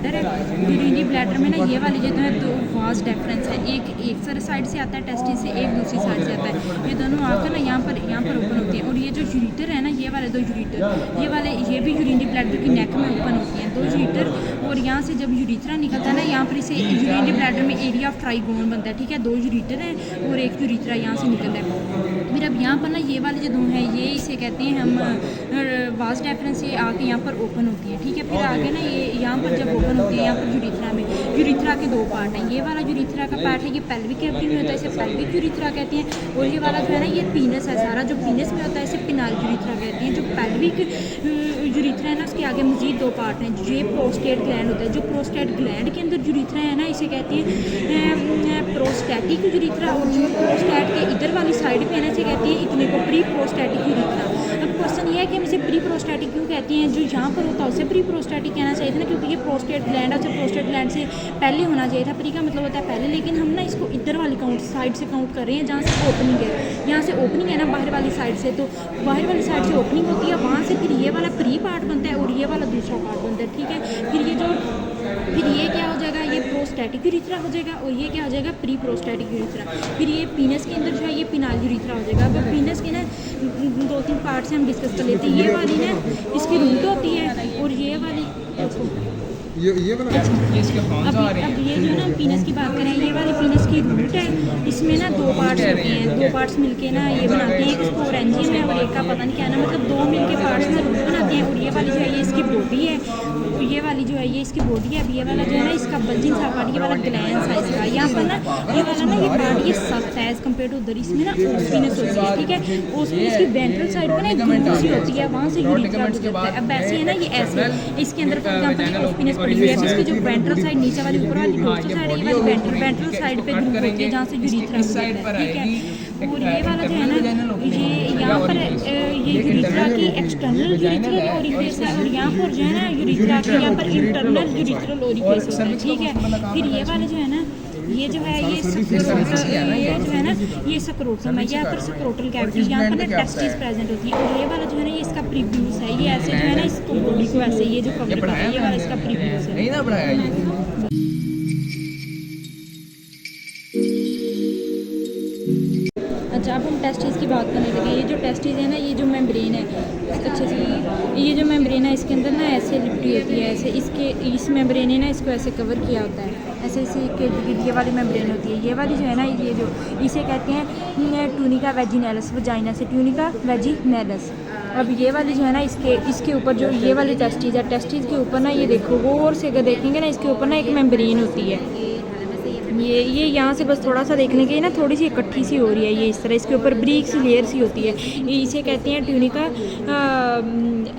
Bladder है। Urinary bladder में ना ये वाली जो है दो वाज डिफरेंस है, एक साइड से आता है टेस्टिस से, एक दूसरी साइड से आता है। ये दोनों आकर ना यहाँ पर ओपन होती हैं। और ये जो यूरिटर है ना, ये वाले दो यूरिटर, ये भी यूरिनरी ब्लैडर की नेक में ओपन होती हैं, दो यूरिटर। और यहाँ से जब यूरिथ्रा निकलता है ना, यहाँ पर इसे यूरिनरी ब्लैडर में एरिया ऑफ ट्राइगोन बनता है, ठीक है। दो यूरिटर हैं और एक यूरिथ्रा यहाँ से निकल रहा है। फिर अब यहाँ पर ना ये वाले जो दो हैं, ये इसे कहते हैं हम वाज डिफरेंस, ये आके यहाँ पर ओपन होती है, ठीक है। फिर आगे ना ये यहाँ पर जब ओपन होती है यहाँ पर यूरिथ्रा में, यूरिथ्रा के दो पार्ट हैं। ये वाला यूरिथ्रा का पार्ट है ये पेल्विक कैविटी में होता है, इसे पेल्विक यूरिथ्रा कहते हैं। और ये वाला जो है ना, ये पीनस है सारा, जो पीनस में होता है इसे पिनाल यूरिथ्रा कहते हैं। जो पेल्विक यूरिथ्रा है ना, उसके आगे मजीद दो पार्ट हैं। ये प्रोस्टेट ग्लैंड होता है, जो प्रोस्टेट ग्लैंड के अंदर यूरिथ्रा है ना, इसे कहते हैं प्रोस्टैटिक यूरिथ्रा। और जो प्रोस्टेट के इधर वाली साइड पे है ना, इसे कहते हैं इतने को प्री प्रोस्टैटिक यूरिथ्रा। अब क्वेश्चन ये है कि हम इसे प्री प्रोस्टैटिक क्यों कहते हैं, जो यहाँ पर होता है उसे प्री प्रोस्टैटिक कहना चाहिए था ना, क्योंकि ये प्रोस्टेट ग्लैंड है, उसे प्रोस्टेट ग्लैंड से पहले होना चाहिए था। प्री का मतलब होता है पहले, लेकिन हम ना इसको इधर वाली साइड से काउंट कर रहे हैं, जहाँ से ओपनिंग है। यहाँ से ओपनिंग है ना बाहर वाली साइड से, तो बाहर वाली साइड से ओपनिंग होती है, वहाँ से फिर ये वाला प्री पार्ट बनता है और ये वाला दूसरा पार्ट बनता है, ठीक है। फिर ये क्या हो जाएगा, ये प्रोस्टैटिक यूरिथ्रा हो जाएगा और ये क्या हो जाएगा, प्री प्रोस्टैटिक यूरिथ्रा। फिर ये पीनस के अंदर जो है ये पिनाल यूरिथ्रा हो जाएगा। अब पीनस के ना दो तीन पार्ट से हम डिस्कस कर लेते हैं। ये वाली ना इसकी रूट होती है और ये वाली ये वाला अब ये जो ना पीनस की बात करें, ये वाली पीनस की रूट है, इसमें ना दो पार्ट्स होते हैं, दो पार्ट्स मिलके ना ये बनाते हैं, एक स्पोरेंजियम है और एक का पता नहीं क्या ना, मतलब दो मिलके पार्ट्स में रूट बनाते हैं। और ये वाली जो है ये इसकी बॉडी है, ये वाली जो है ये इसकी बॉडी है। अब ये वाला जो है ना इसका बल्जिंग सा पार्ट, ये वाला ग्लैंड है इसका। यहाँ पर ना ये वाला ना ये पार्ट ये सख्त है एज कम्पेयर टू उधर, इसमें ना ओस्पिनस होती है, ठीक है। ओस्पिनस की वेंट्रल साइड पर ना एक ग्रूव सी होती है, वहाँ से यूरिथ्रा गुजरता है। अब ऐसे है ना ये ऐसे, इसके अंदर फॉर एग्जाम्पल ओस्पिनस पड़ी हुई है, इसकी जो वेंट्रल साइड नीचे वाली ऊपर वाली डोर्सल साइड है, ये वाली वेंट्रल साइड पे ग्रूव होती है जहाँ से यूरिथ्रा गुजरता है, ठीक है। और ये वाला जो है ना ये यहाँ पर ये यूरिथ्रा की एक्सटर्नल यूरिथ्रल ओरिफिस है और यहाँ पर जो है ना यूरिथ्रा की यहाँ पर इंटरनल यूरिथ्रल ओरिफिस होता है, ठीक है। फिर ये वाले जो है ना ये जो है ये जो है ना ये सक्रोटम है, यहाँ पर सक्रोटल कैविटी, यहाँ पर ना टेस्टिस प्रेजेंट होती है। और ये वाला जो है ना ये इसका प्रीव्यूज है, ये ऐसे जो है ना इसको बॉडी को ऐसे ये जो कवर करता है, ये वाला इसका प्रीव्यूज है। अच्छा, अब हम टेस्टिस की बात करने लगे। ये जो टेस्टिस है ना, ये जो मेम्ब्रेन है अच्छे से, ये जो मेम्ब्रेन है इसके अंदर ना ऐसे लिपटी होती है, ऐसे इसके इस मेम्ब्रेन ने ना इसको ऐसे कवर किया होता है, ऐसे ये वाली मेम्ब्रेन होती है। ये वाली जो है ना ये जो इसे कहते हैं ट्यूनिका वेजिनैलिस, वजाइना से ट्यूनिका वेजिनैलिस। अब ये वाली जो है ना इसके ऊपर जो ये वाली टेस्टिस है, टेस्टिस के ऊपर ना ये देखो गौर से अगर देखेंगे ना, इसके ऊपर ना एक मेम्ब्रेन होती है, ये यहाँ से बस थोड़ा सा देखने के ना थोड़ी सी इकट्ठी सी हो रही है, ये इस तरह इसके ऊपर ब्रीक सी लेयर सी होती है, इसे कहते हैं ट्यूनिका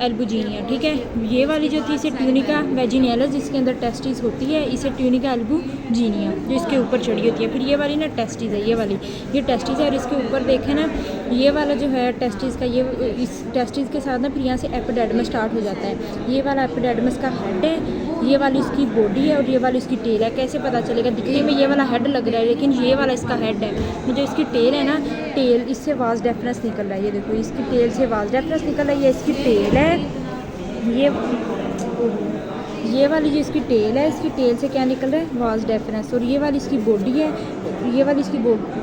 एल्बुजीनिया, ठीक है। ये वाली जो थी इसे ट्यूनिका वेजिनैलिस, जिसके अंदर टेस्टिस होती है, इसे ट्यूनिका एल्बुजीनिया जो इसके ऊपर चढ़ी होती है। फिर ये वाली ना टेस्टिस है, ये टेस्टिस है और इसके ऊपर देखें ना ये वाला जो है टेस्टिस का, ये इस टेस्टिस के साथ ना फिर यहाँ से एपिडेडमस स्टार्ट हो जाता है। ये वाला एपिडेडमस का हेड है, ये वाली इसकी बॉडी है और ये वाली इसकी टेल है। कैसे पता चलेगा, दिखने में ये वाला हेड लग रहा है लेकिन ये वाला इसका हेड है। जो इसकी टेल है ना, टेल इससे वाज डेफनेस निकल रहा है, ये देखो इसकी टेल से वाज डेफनेस निकल रहा है, ये इसकी टेल है। ये वाली जो इसकी टेल है, इसकी टेल से क्या निकल रहा है, वाज डेफनेस। और ये वाली इसकी बॉडी है, ये वाली इसकी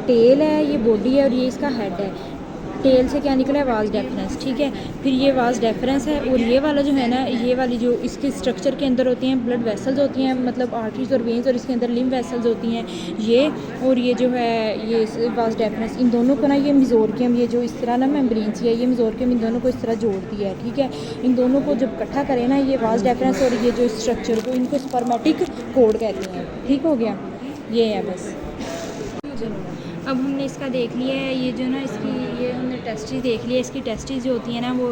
टेल है, ये बॉडी है और ये इसका हेड है। टेल से क्या निकला है, वाज डेफरेंस, ठीक है। फिर ये वाज डेफरेंस है। और ये वाला जो है ना, ये वाली जो इसके स्ट्रक्चर के अंदर होती हैं ब्लड वेसल्स होती हैं, मतलब आर्टरीज और वेन्स, और इसके अंदर लिम्फ वेसल्स होती हैं ये। और ये जो है ये वाज डेफरेंस, इन दोनों को ना ये मेसोरियम, ये जो इस तरह ना मेम्ब्रेन्स है, ये मेसोरियम इन दोनों को इस तरह जोड़ती है, ठीक है। इन दोनों को जब इकट्ठा करें ना, ये वाज डेफरेंस और ये जो स्ट्रक्चर को, इनको स्पर्मेटिक कोड कहते हैं, ठीक हो गया। ये है बस। अब हमने इसका देख लिया है, ये जो ना इसकी ये हमने टेस्टिस देख लिया। इसकी टेस्टिस जो होती है ना वो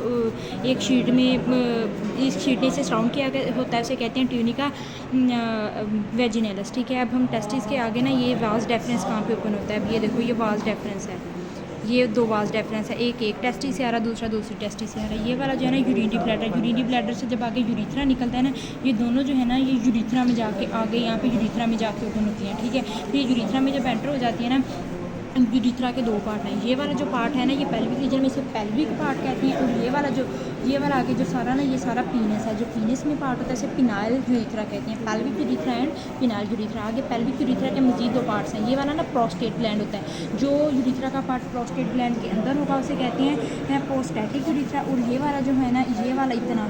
एक शीट में, इस शीट से सराउंड किया होता है, उसे कहते हैं ट्यूनिका वेजिनैलिस, ठीक है। अब हम टेस्टिस के आगे ना ये वाज डेफरेंस कहाँ पे ओपन होता है, अब ये देखो ये वाज डेफरेंस है, ये दो वाज डेफरेंस है, एक टेस्टिस से आ रहा, दूसरा दूसरी टेस्टिस से आ रहा है। ये वाला जो है ना यूरिनरी ब्लैडर से जब आगे यूरिथ्रा निकलता है ना, ये दोनों जो है ना ये यूरिथ्रा में जाके आगे यहाँ पे यूरिथ्रा में जाके ओपन होती हैं, ठीक है। फिर यूरिथ्रा में जब एंटर हो जाती है ना, यूरिथ्रा के दो पार्ट हैं। ये वाला जो पार्ट है ना ये पेल्विक रीजन में इसे पेल्विक पार्ट कहते हैं, और ये वाला आगे जो सारा ना ये सारा पीनस है, जो पीनस में पार्ट होता है इसे पिनाइल यूरिथ्रा कहते हैं। Pelvic urethra and phenyl urethra. आगे पेल्विक यूरिथ्रा के मजीद दो पार्ट्स हैं। ये वाला ना प्रोस्टेट ग्लैंड होता है, जो यूरिथ्रा का पार्ट प्रोस्टेट ग्लैंड के अंदर होगा उसे कहते हैं प्रोस्टैटिक यूरिथ्रा। और ये वाला जो है ना ये वाला इतना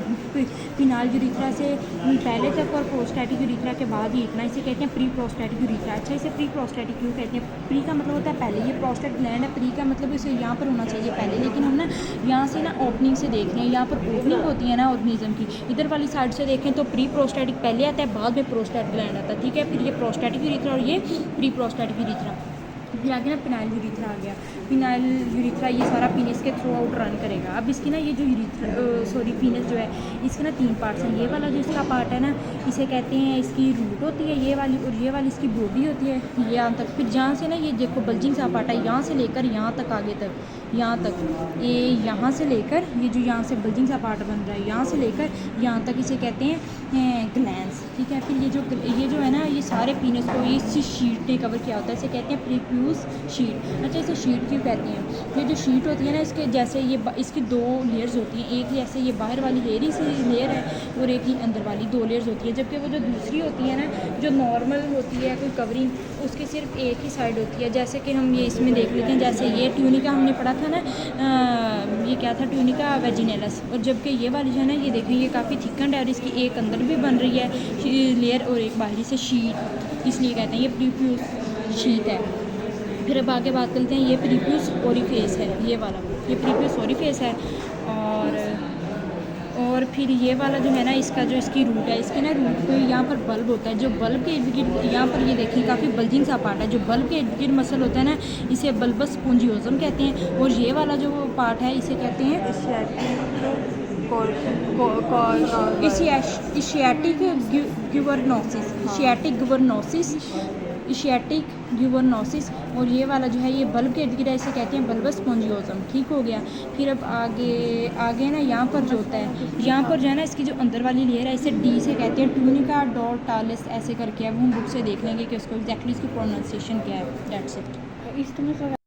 पिनाइल यूरिथ्रा से पहले तक और प्रोस्टैटिक यूरिथ्रा के बाद ही इतना, इसे कहते हैं प्री प्रोस्टैटिक यूरिथ्रा। अच्छा, इसे प्री प्रोस्टैटिक क्यों कहते हैं? प्री का मतलब होता है पहले, ये प्रोस्टेट ग्लैंड है, प्री का मतलब इसे यहाँ पर होना चाहिए पहले, लेकिन हम ना यहाँ से ना ओपनिंग से देख रहे हैं, यहाँ पर ओपनिंग होती है ना ऑर्गेनिज्म की, इधर वाली साइड से देखें तो प्री प्रोस्टैटिक पहले आता है, बाद में प्रोस्टेट ग्लैंड आता है, ठीक है। फिर ये प्रोस्टैटिक यूरिथ्रा और ये प्री प्रोस्टैटिक यूरिथ्रा। फिर आगे ना पिनाइल यूरिथ्रा आ गया। पिनाइल यूरिथ्रा ये सारा पीनस के थ्रू आउट रन करेगा। अब इसकी ना ये जो पीनस जो है इसके ना तीन पार्ट्स हैं। ये वाला जो इसका पार्ट है ना इसे कहते हैं, इसकी रूट होती है ये वाली, और ये वाली इसकी बॉडी होती है ये यहाँ तक। फिर जहाँ से ना ये देखो बल्जिंग सा पार्ट है, यहाँ से लेकर यहाँ तक आगे तक, यहाँ तक ये यहाँ से लेकर ये जो यहाँ से बल्जिंग सा पार्ट बन रहा है यहाँ से लेकर यहाँ तक इसे कहते हैं ग्लैंड्स, ठीक है। फिर ये जो है ना ये सारे पीनस को ये इसी शीट ने कवर किया होता है, इसे कहते हैं प्रीफ्यूज शीट। अच्छा, इसे शीट क्यों कहते हैं? ये जो शीट होती है ना इसके जैसे ये इसकी दो लेयर्स होती हैं, एक जैसे ये बाहर वाली लेयर ही सी लेयर है और एक ही अंदर वाली दो लेयर्स होती है, जबकि वो जो दूसरी होती है ना जो नॉर्मल होती है कोई कवरिंग उसकी सिर्फ एक ही साइड होती है। जैसे कि हम ये इसमें देख लेते हैं, जैसे ये ट्यूनिका हमने पढ़ा था ना, ये क्या था ट्यूनिका वेजिनेलस, और जबकि ये वाली जो है ना ये देखें ये काफ़ी थिकंड है और इसकी एक अंदर भी बन रही है लेयर और एक बाहरी से शीट, इसलिए कहते हैं ये प्रीफ्यूज शीट है। फिर अब आगे बात करते हैं, ये प्रीफ्यूज ओरिफेस है, ये वाला ये प्रीफ्यूज ओरिफेस है। और फिर ये वाला जो है ना इसका जो इसकी रूट है, इसके ना रूट पे यहाँ पर बल्ब होता है, जो बल्ब के इर्द गिर्द यहाँ पर ये देखिए काफ़ी बल्जिंग सा पार्ट है, जो बल्ब के इर्द गिर्द मसल होता है ना इसे बल्बस स्पोंजियोजम कहते हैं। और ये वाला जो पार्ट है इसे कहते हैं इशियाटिक गिबर्नोसिस। और ये वाला जो है ये बल्ब के इर्द गिर्द इसे कहते हैं बल्बस स्पोंजियोजम, ठीक हो गया। फिर अब आगे ना यहाँ पर जो होता है यहाँ पर जो है ना इसकी जो अंदर वाली लेयर है इसे डी से कहते हैं ट्यूनिका डॉर्टालिस ऐसे करके है, वो हम बुक से देख लेंगे कि उसको एग्जैक्टली इसकी प्रोनाउंसिएशन क्या है। That's it.